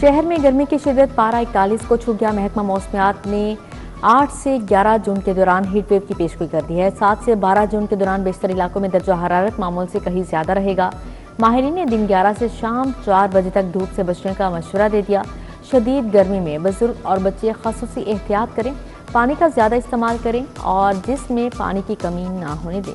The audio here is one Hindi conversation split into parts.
शहर में गर्मी की शिद्दत पारा 41 को छू गया। महकमा मौसमियात ने 8 से 11 जून के दौरान हीट वेव की पेशगोई कर दी है। 7 से 12 जून के दौरान बेशतर इलाकों में दर्जा हरारत मामूल से कहीं ज्यादा रहेगा। माहिरीन ने दिन 11 से शाम 4 बजे तक धूप से बचने का मशवरा दे दिया। शदीद गर्मी में बुजुर्ग और बच्चे खासूसी एहतियात करें, पानी का ज्यादा इस्तेमाल करें और जिस्म में पानी की कमी ना होने दें।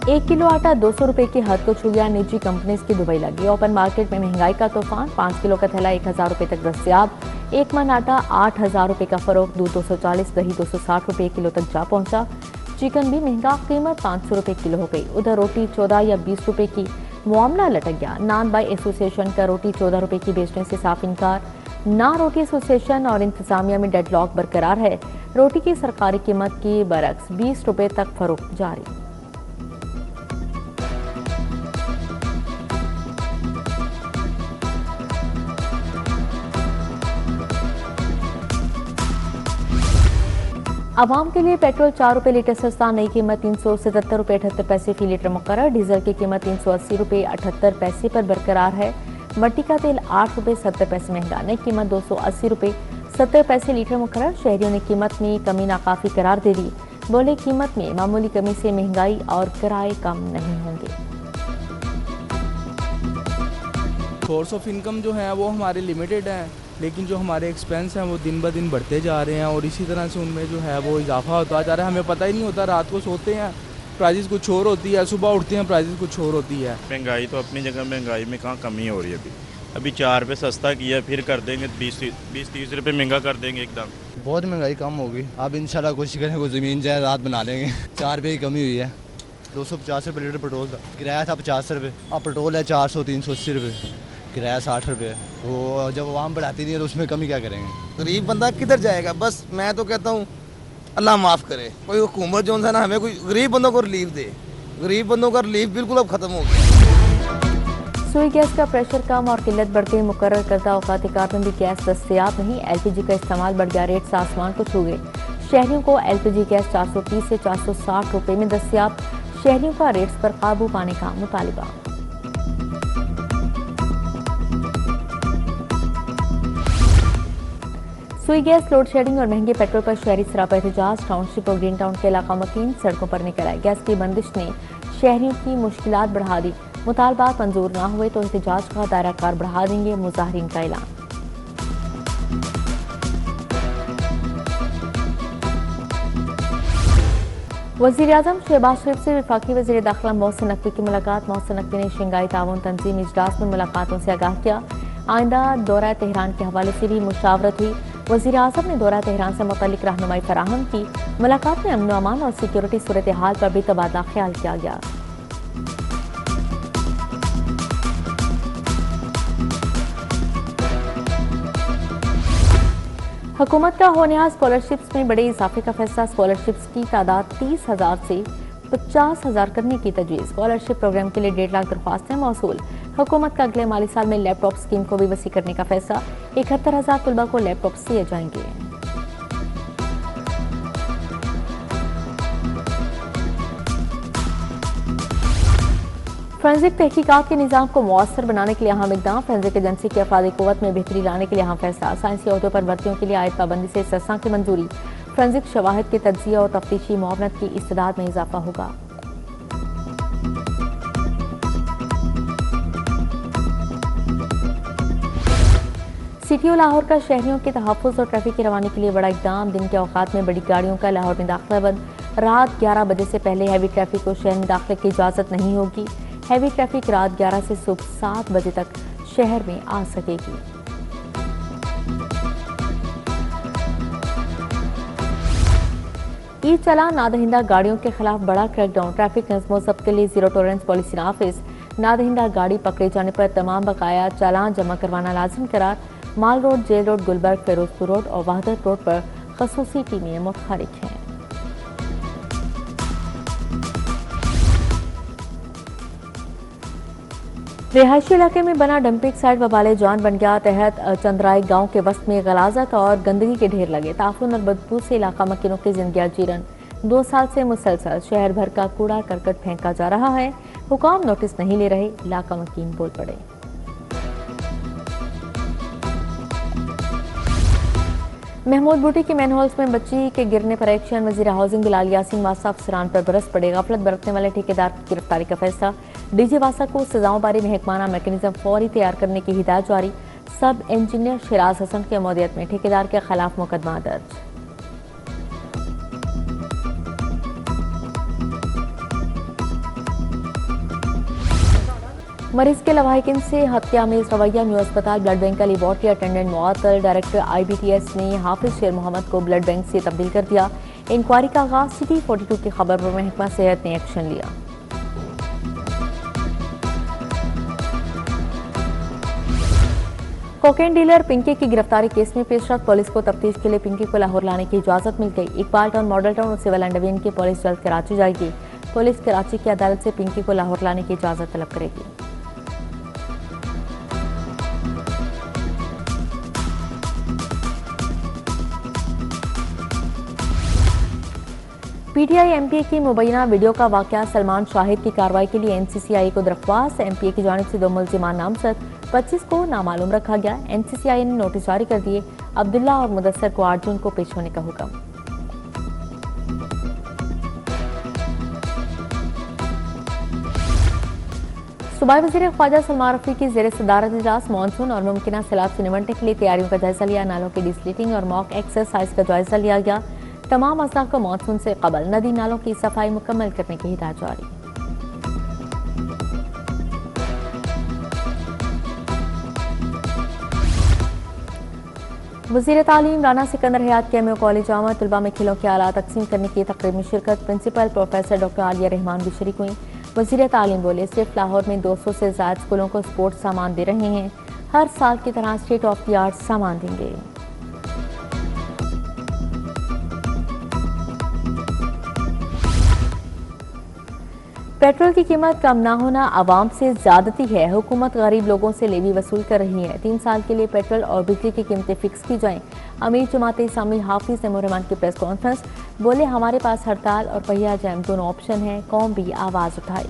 1 किलो आटा 200 रुपए की हद को छू गया। निजी कंपनीज की दुबई लगी। ओपन मार्केट में महंगाई का तूफान। 5 किलो का थैला 1000 रुपए तक दस्तयाब। 1 मन आटा 8000 रुपए का फरोख्त। दूध 240, दही 260 रुपए किलो तक जा पहुंचा। चिकन भी महंगा, कीमत 500 रुपए किलो हो गई। उधर रोटी 14 या 20 रुपए की मामला लटक गया। नान बाई एसोसिएशन का रोटी 14 रुपए की बेचने से साफ इनकार। ना रोटी एसोसिएशन और इंतजामिया में डेडलॉक बरकरार है। रोटी की सरकारी कीमत की बरक्स 20 रुपए तक फरोख्त जारी। आवाम के लिए पेट्रोल 4 रुपए लीटर सस्ता। नई कीमत 377 रुपए 78 पैसे फी लीटर मुकर्रर। डीजल की कीमत 380 रुपए 78 पैसे पर बरकरार है। मट्टी का तेल 8 रुपए 70 पैसे महंगा। नई कीमत 280 रुपए 70 पैसे लीटर मुकर्रर। शहरियों ने कीमत में कमी नाकाफी करार दे दी। बोले कीमत में मामूली कमी से महंगाई और किराए कम नहीं होंगे। सोर्स ऑफ इनकम जो है वो हमारे लिमिटेड है, लेकिन जो हमारे एक्सपेंस हैं वो दिन ब दिन बढ़ते जा रहे हैं और इसी तरह से उनमें जो है वो इजाफा होता जा रहा है। हमें पता ही नहीं होता, रात को सोते हैं प्राइसेस कुछ और होती है, सुबह उठते हैं प्राइसेस कुछ और होती है। महंगाई तो अपनी जगह, महंगाई में कहाँ कमी हो रही है। अभी 4 रुपये सस्ता किया, फिर कर देंगे 20-30 रुपये महंगा कर देंगे एकदम। बहुत महंगाई कम होगी। अब इंशाल्लाह कोशिश करेंगे कोई ज़मीन जायदाद बना लेंगे। 4 रुपये की कमी हुई है। 250 रुपये लीटर पेट्रोल था, किराया था 50 रुपये। अब पेट्रोल है 400-380 रुपये, किराया 60 रुपये। वो जब आवाम बढ़ाती नहीं है तो उसमें कमी क्या करेंगे। गरीब बंदा किधर जाएगा। बस मैं तो कहता हूँ अल्लाह माफ़ करे, कोई हुकूमत जो है ना हमें कोई गरीब बंदों को रिलीफ दे। गरीब बंदों का रिलीफ बिल्कुल अब ख़त्म हो गया। सुई गैस का प्रेशर कम और किल्लत बढ़ते मुकर्रर करदा औकात कार में भी गैस दस्तयाब नहीं। LPG का इस्तेमाल बढ़ गया। रेट आसमान को छू गए। शहरियों को LPG गैस 430 से 460 रुपए में दस्तयाब। शहरियों का रेट्स पर काबू पाने का मुतालिबा। सुई गैस, लोड शेडिंग और महंगे पेट्रोल पर शहरी सरापा एहतजाज। टाउनशिप और ग्रीन टाउन के इलाका मकीन सड़कों पर निकल आए। गैस की बंदिश ने शहरियों की मुश्किलात बढ़ा दी। मुतालबात मंजूर ना हुए तो एहतजाज का दायरा कार बढ़ा देंगे, मुजाहिरीन का ऐलान। वज़ीर-ए-आज़म शहबाज शरीफ से वफाकी वज़ीर दाखिला मोहसिन नकवी की मुलाकात। मोहसिन नकवी ने शंघाई ताउन तंजीम इजलास में मुलाकातों से आगाह किया। आइंदा दौरा तेहरान के हवाले से भी मुशावरत हुई। वज़ीर-ए-आज़म ने दौरा तेहरान से मुतल्लिक रहनुमाई फराहम की। मुलाकात में अमन व अमान और सिक्योरिटी सूरत हाल पर भी तबादला ख्याल किया गया। हुकूमत का होनहार स्कॉलरशिप्स में बड़े इजाफे का फैसला। स्कॉलरशिप्स की तादाद 30,000 से 50,000 करने की तजवीज़। स्कॉलरशिप प्रोग्राम के लिए 1.5 लाख दरख्वास्तें मौसूल। हुकूमत का अगले माली साल में लैपटॉप स्कीम को भी वसी करने का फैसला। 71,000 तलबा को लैपटॉप दिए जाएंगे। फोरेंसिक तहकीकात के निज़ाम को मौसर बनाने के लिए अहम इक़दाम। फोरेंसिक एजेंसी की अफरादी क़ुव्वत में बेहतरी लाने के लिए अहम फैसला। साइंसी अहदों पर भर्तियों के लिए आयद पाबंदी से इस्तिस्ना की मंजूरी। फोरेंसिक शवाहिद के तज्ज़िया और तफ्तीशी मुआवनत की इस्तिदाद में इजाफा होगा। CTO लाहौर का शहरियों के तहफ़्फ़ुज़ और ट्रैफिक की रवानी के लिए बड़ा इक़दाम। दिन के औकात में बड़ी गाड़ियों का लाहौर में दाखिला बंद। रात 11 बजे से पहले हैवी ट्रैफिक को शहर में दाखिले की इजाज़त नहीं होगी। हैवी ट्रैफिक रात 11 से सुबह 7 बजे तक शहर में आ सकेगी। ई चालान नादहिंदा गाड़ियों के खिलाफ बड़ा क्रैकडाउन। ट्रैफिक नज़्म व ज़ब्त के लिए जीरो टॉलरेंस पॉलिसी नाफिज। नादहिंदा गाड़ी पकड़े जाने पर तमाम बकाया चालान जमा करवाना लाजिम करार। Mall Road, Jail Road, Gulberg, Ferozepur Road और वहदत रोड पर खसूसी टीमें मुतहरिक हैं। रिहायशी इलाके में बना डंपिंग साइट वबाले जान बन गया। तहत चंद्राई गांव के वस्त में गलाजत और गंदगी के ढेर लगे। ताफून और बदबू से इलाका मकीनों की जिंदगी जीरन। 2 साल से मुसलसल शहर भर का कूड़ा करकट फेंका जा रहा है, हुकाम नोटिस नहीं ले रहे, इलाका मकीन बोल पड़े। महमूद बूटी की मैनहोल्स में बच्ची के गिरने पर एक्शन। वजीर हाउसिंग बिलाल यासीन वासा अफसरान पर बरस पड़े। गफलत बरतने वाले ठेकेदार की गिरफ्तारी का फैसला। डीजी वासा को सजाओं बारे महकमाना मैकेनिज्म फौरी तैयार करने की हिदायत जारी। सब इंजीनियर शिराज हसन की मौदियत में ठेकेदार के खिलाफ मुकदमा दर्ज। मरीज के लवाहिकिन से हत्यामेज रवैया। न्यू अस्पताल ब्लड बैंक का लेबॉर्ट्री अटेंडेंट मुअत्तल। डायरेक्टर IBTS ने हाफिज शेर मोहम्मद को ब्लड बैंक से तब्दील कर दिया। इंक्वायरी का आगाज। सिटी 42 की खबर पर महकमा सेहत ने एक्शन लिया। कोकेन डीलर पिंकी की गिरफ्तारी केस में पेशरफ। पुलिस को तफ्तीश के लिए पिंकी को लाहौर लाने की इजाजत मिल गई। इकबाल टाउन, मॉडल टाउन और सिविल एंड डिवीजन की पुलिस जल्द कराची जाएगी। पुलिस कराची की अदालत से पिंकी को लाहौर लाने की इजाजत तलब करेगी। PTI MPA की मुबैना वीडियो का वाकया। सलमान शाहिद की कार्रवाई के लिए NCCI को दरख्वास्त। MPA की जानिब से 2 मुल्जिमान नामजद, 25 को नामालूम रखा गया। NCCI ने नोटिस जारी कर दिए। अब्दुल्ला और मुदस्सर को 8 जून को पेश होने का हुक्म। सूबाई वज़ीर ख्वाजा सलमान रफी की ज़ेर सदारत इजलास। मॉनसून और मुमकिन सैलाब से निपटने के लिए तैयारियों का जायजा लिया। नालों की डिसलिटिंग और मॉक एक्सरसाइज का जायजा लिया गया। तमाम अज़ला को मॉनसून से कबल नदी नालों की सफाई मुकम्मल करने की हिदायत जारी। वज़ीर तालीम राना सिकंदर हयात के MA कॉलेज जामा तलबा में खिलों के आला तकसीम करने की तकरीब में शिरकत। Principal professor doctor Aliya Rahman भी शरीक हुई। वज़ीर तालीम बोले, सिर्फ लाहौर में 200 से ज़्यादा स्कूलों को स्पोर्ट्स सामान दे रहे हैं। हर साल की तरह स्टेट ऑफ द आर्ट सामान देंगे। पेट्रोल की कीमत कम ना होना आवाम से ज्यादती है। हुकूमत गरीब लोगों से लेवी वसूल कर रही है। 3 साल के लिए पेट्रोल और बिजली की कीमतें फिक्स की जाएं। अमीर जमात इस्लामी हाफिज रहमान की प्रेस कॉन्फ्रेंस। बोले, हमारे पास हड़ताल और पहिया जैम दोनों ऑप्शन है। कौम भी आवाज उठाई।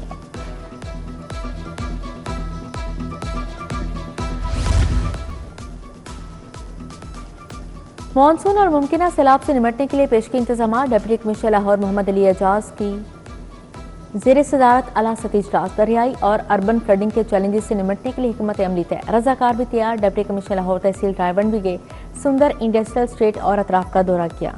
मॉनसून और मुमकिन सैलाब से निपटने के लिए पेशगी इंतजाम। डिप्टी कमिश्नर लाहौर मोहम्मद अली एजाज की ज़ेर सदारत अला सतही इजलास। दरियाई और अर्बन फ्लडिंग के चैलेंजेस से निपटने के लिए हिकमत अमली तय। रजाकार भी तैयार। डिप्टी कमिश्नर लाहौर तहसील रायबंद भी गए। सुंदर इंडस्ट्रियल स्टेट और अतराफ का दौरा किया।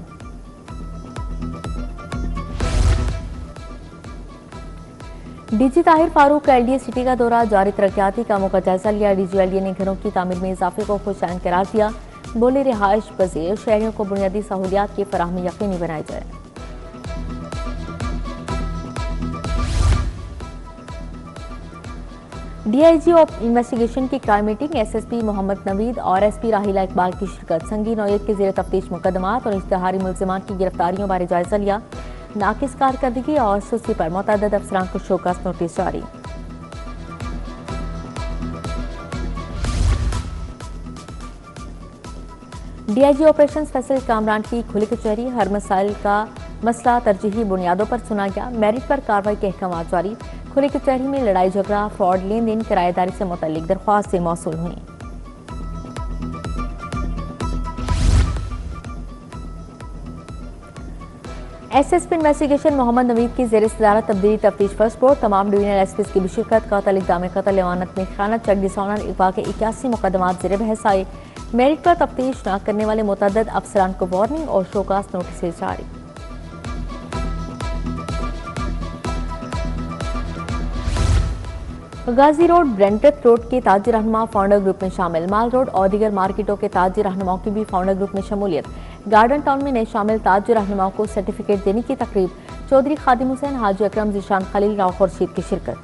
डीजी ताहिर फारूक का LDA सिटी का दौरा। जारी तरक्याती कामों का जायजा लिया। DG LDA ने घरों की तामीर में इजाफे को खुशआइन करार दिया। बोले, रिहाइश पजीर शहरियों को बुनियादी सहूलियात की फराहमी यकीनी बनाई जाए। DIG ऑफ इन्वेस्टिगेशन की crime meeting. SSP Mohammad Naveed और SP राहिला इकबाल की शिरकत। संगीन नौयत के ज़ेर तफ्तीश मुकदमात और इश्तिहारी मुल्जिमान की गिरफ्तारियों बारे जायजा लिया। नाकिस कारकर्दगी और सुस्ती पर मुतअद्दिद अफसरान को शोकस नोटिस जारी। DIG ऑपरेशन फैसल कामरान की खुली कचहरी। हर मसाइल का मसला तरजीही बुनियादों पर सुना गया। मेरिट पर कार्रवाई के अहकाम जारी। खुली कचहरी में लड़ाई झगड़ा, फ्रॉड, लेन देन, किराएदारी से मुतल्लिक दरख्वास्त से मौसूल हुई। SSP इन्वेस्टिगेशन मोहम्मद नवीद की ज़ेर सदारत तब्दीली तफ्तीश फर्स्ट बोर्ड। तमाम डिवीजनल SPs की भी शिरकत। कातिल इक़दाम कत्ल, एवानत में खयानत, चेक डिसऑनर, अगवा के 81 मुकदमात ज़ेर बहस आए। मेरिट पर तफ्तीश न करने वाले मुतअद्दिद अफसरान को वार्निंग और शोकास नोटिस जारी। गाजी रोड, ब्रेंटथ रोड के ताजी रहनुमा फाउंडर ग्रुप में शामिल। माल रोड और दीगर मार्केटों के ताजी रहनुमाओं की भी फाउंडर ग्रुप में शमूलियत। गार्डन टाउन में नए शामिल ताजी रहनुमाओं को सर्टिफिकेट देने की तकरीब। चौधरी खादिम हुसैन, हाजी अकरम, जीशान खलील, राव खुर्शीद की शिरकत।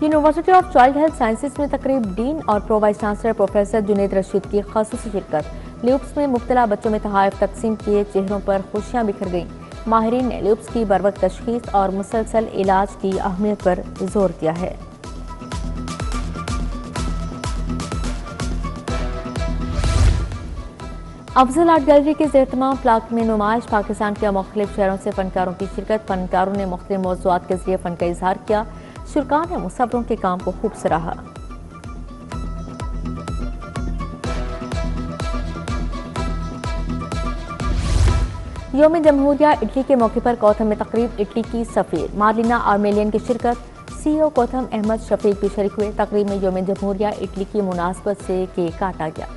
University of child health sciences में तकरीब। डीन और pro vice chancellor professor Junaid Rashid की खासूसी शिरकत। ल्यूप्स में मुब्तला बच्चों में तहाइफ तकसीम किए। चेहरों पर खुशियां बिखर गईं। माहिरीन ने ल्यूप्स की बरवक्त तशखीस और मुसलसल इलाज की अहमियत पर जोर दिया है। अफजल आर्ट गैलरी के ज़ेर-ए-तमाम प्लाट में नुमाइश, पाकिस्तान के मुख्तलिफ शहरों से फनकारों की शिरकत। फनकारों ने मुख्तलिफ मौज़ूआत के जरिए फन का इजहार किया। शुरका ने मुसव्विरों के काम को खूब सराहा। यौम जमहूरिया इटली के मौके पर कोथम में तकरीब। इटली की सफीर मार्लिना आर्मेलियन की शिरकत। CEO कोथम अहमद शफीक भी शरीक हुए। तकरीब में यौम जमहूरिया इटली की मुनासबत से केक काटा गया।